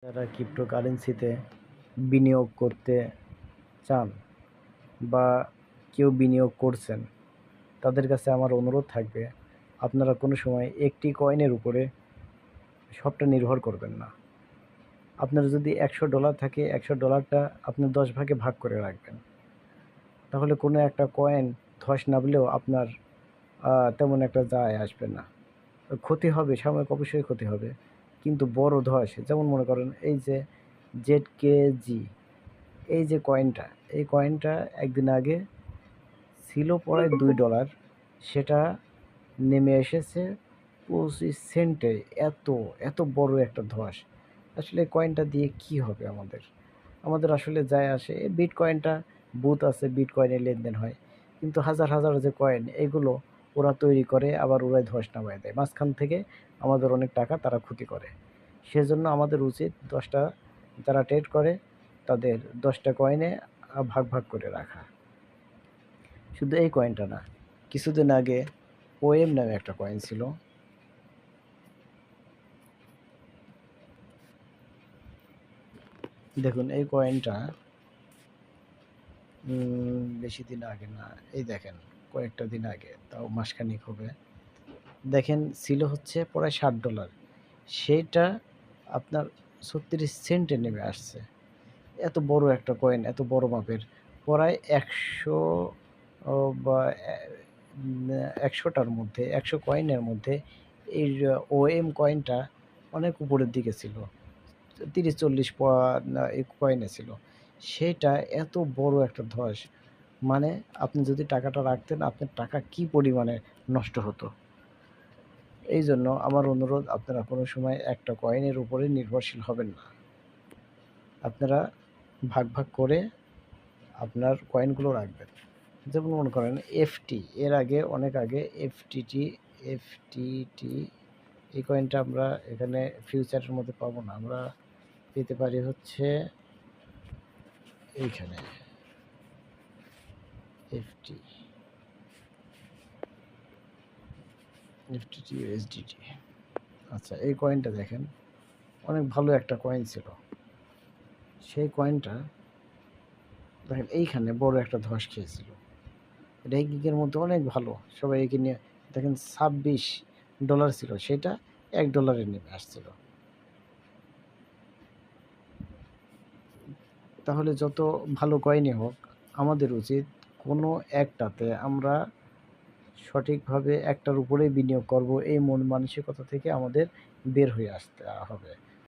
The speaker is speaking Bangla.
যারা ক্রিপ্টোকারেন্সিতে বিনিয়োগ করতে চান বা কেউ বিনিয়োগ করছেন, তাদের কাছে আমার অনুরোধ থাকবে, আপনারা কোনো সময় একটি কয়েনের উপরে সবটা নির্ভর করবেন না। আপনার যদি $100 থাকে, $100টা আপনি 10 ভাগে ভাগ করে রাখবেন। তাহলে কোনো একটা কয়েন ধস নামলেও আপনার তেমন একটা যায় আসবে না। ক্ষতি হবে, সাময়িক অবশ্যই ক্ষতি হবে, কিন্তু বড় ধস, যেমন মনে করেন এই যে ZKG, এই যে কয়েনটা, এই কয়েনটা একদিন আগে ছিল প্রায় $2, সেটা নেমে এসেছে 25 সেন্টে। এত এত বড় একটা ধস। আসলে কয়েনটা দিয়ে কি হবে আমাদের? আমাদের আসলে যায় আসে, বিটকয়েনটা বুথ আছে, বিটকয়েনে লেনদেন হয়, কিন্তু হাজার হাজার যে কয়েন, এগুলো ওরা তৈরি করে আবার ওরাই ধস নামায় দেয়, মাঝখান থেকে আমাদের অনেক টাকা তারা ক্ষতি করে। সেজন্য আমাদের উচিত 10টা যারা ট্রেড করে তাদের 10টা কয়েনে ভাগ ভাগ করে রাখা। শুধু এই কয়েনটা না, কিছুদিন আগে ওএম নামে একটা কয়েন ছিল। দেখুন এই কয়েনটা বেশি দিন আগে না, এই দেখেন কয়েকটা দিন আগে, তাও মাসখানেক হবে। দেখেন ছিল হচ্ছে প্রায় $60, সেইটা আপনার 36 সেন্টে নেমে আসছে। এত বড় একটা কয়েন, এত বড় মাপের, প্রায় 100 বা 100টার মধ্যে, 100 কয়েনের মধ্যে এই ওএম কয়েনটা অনেক উপরের দিকে ছিল, 30-40 এই কয়েনে ছিল। সেটা এত বড় একটা ধস, মানে আপনি যদি টাকাটা রাখতেন, আপনার টাকা কি পরিমাণে নষ্ট হতো। এই জন্য আমার অনুরোধ, আপনারা কোনো সময় একটা কয়েনের উপরে নির্ভরশীল হবেন না। আপনারা ভাগ ভাগ করে আপনার কয়েনগুলো রাখবেন। যেমন মনে করেন এফটি, এর আগে অনেক আগে এফটিটি, এই কয়েনটা আমরা এখানে ফিউচারের মধ্যে পাবো না, আমরা পেতে পারি হচ্ছে এইখানে এফটিটি ইউএসডিটি। আচ্ছা, এই কয়েনটা দেখেন অনেক ভালো একটা কয়েন ছিল। সেই কয়েনটা দেখেন এইখানে বড় একটা ধস খেয়েছিল। এটা গিগের মধ্যে অনেক ভালো, সবাই একে নিয়ে দেখেন $26 ছিল, সেটা $1 নেমে আসছিল। তাহলে যত ভালো কয়েনই হোক, আমাদের উচিত কোনো একটাতে আমরা সঠিকভাবে একটার উপরেই বিনিয়োগ করব, এই মন মানসিকতা থেকে আমাদের বের হয়ে আসতে হবে।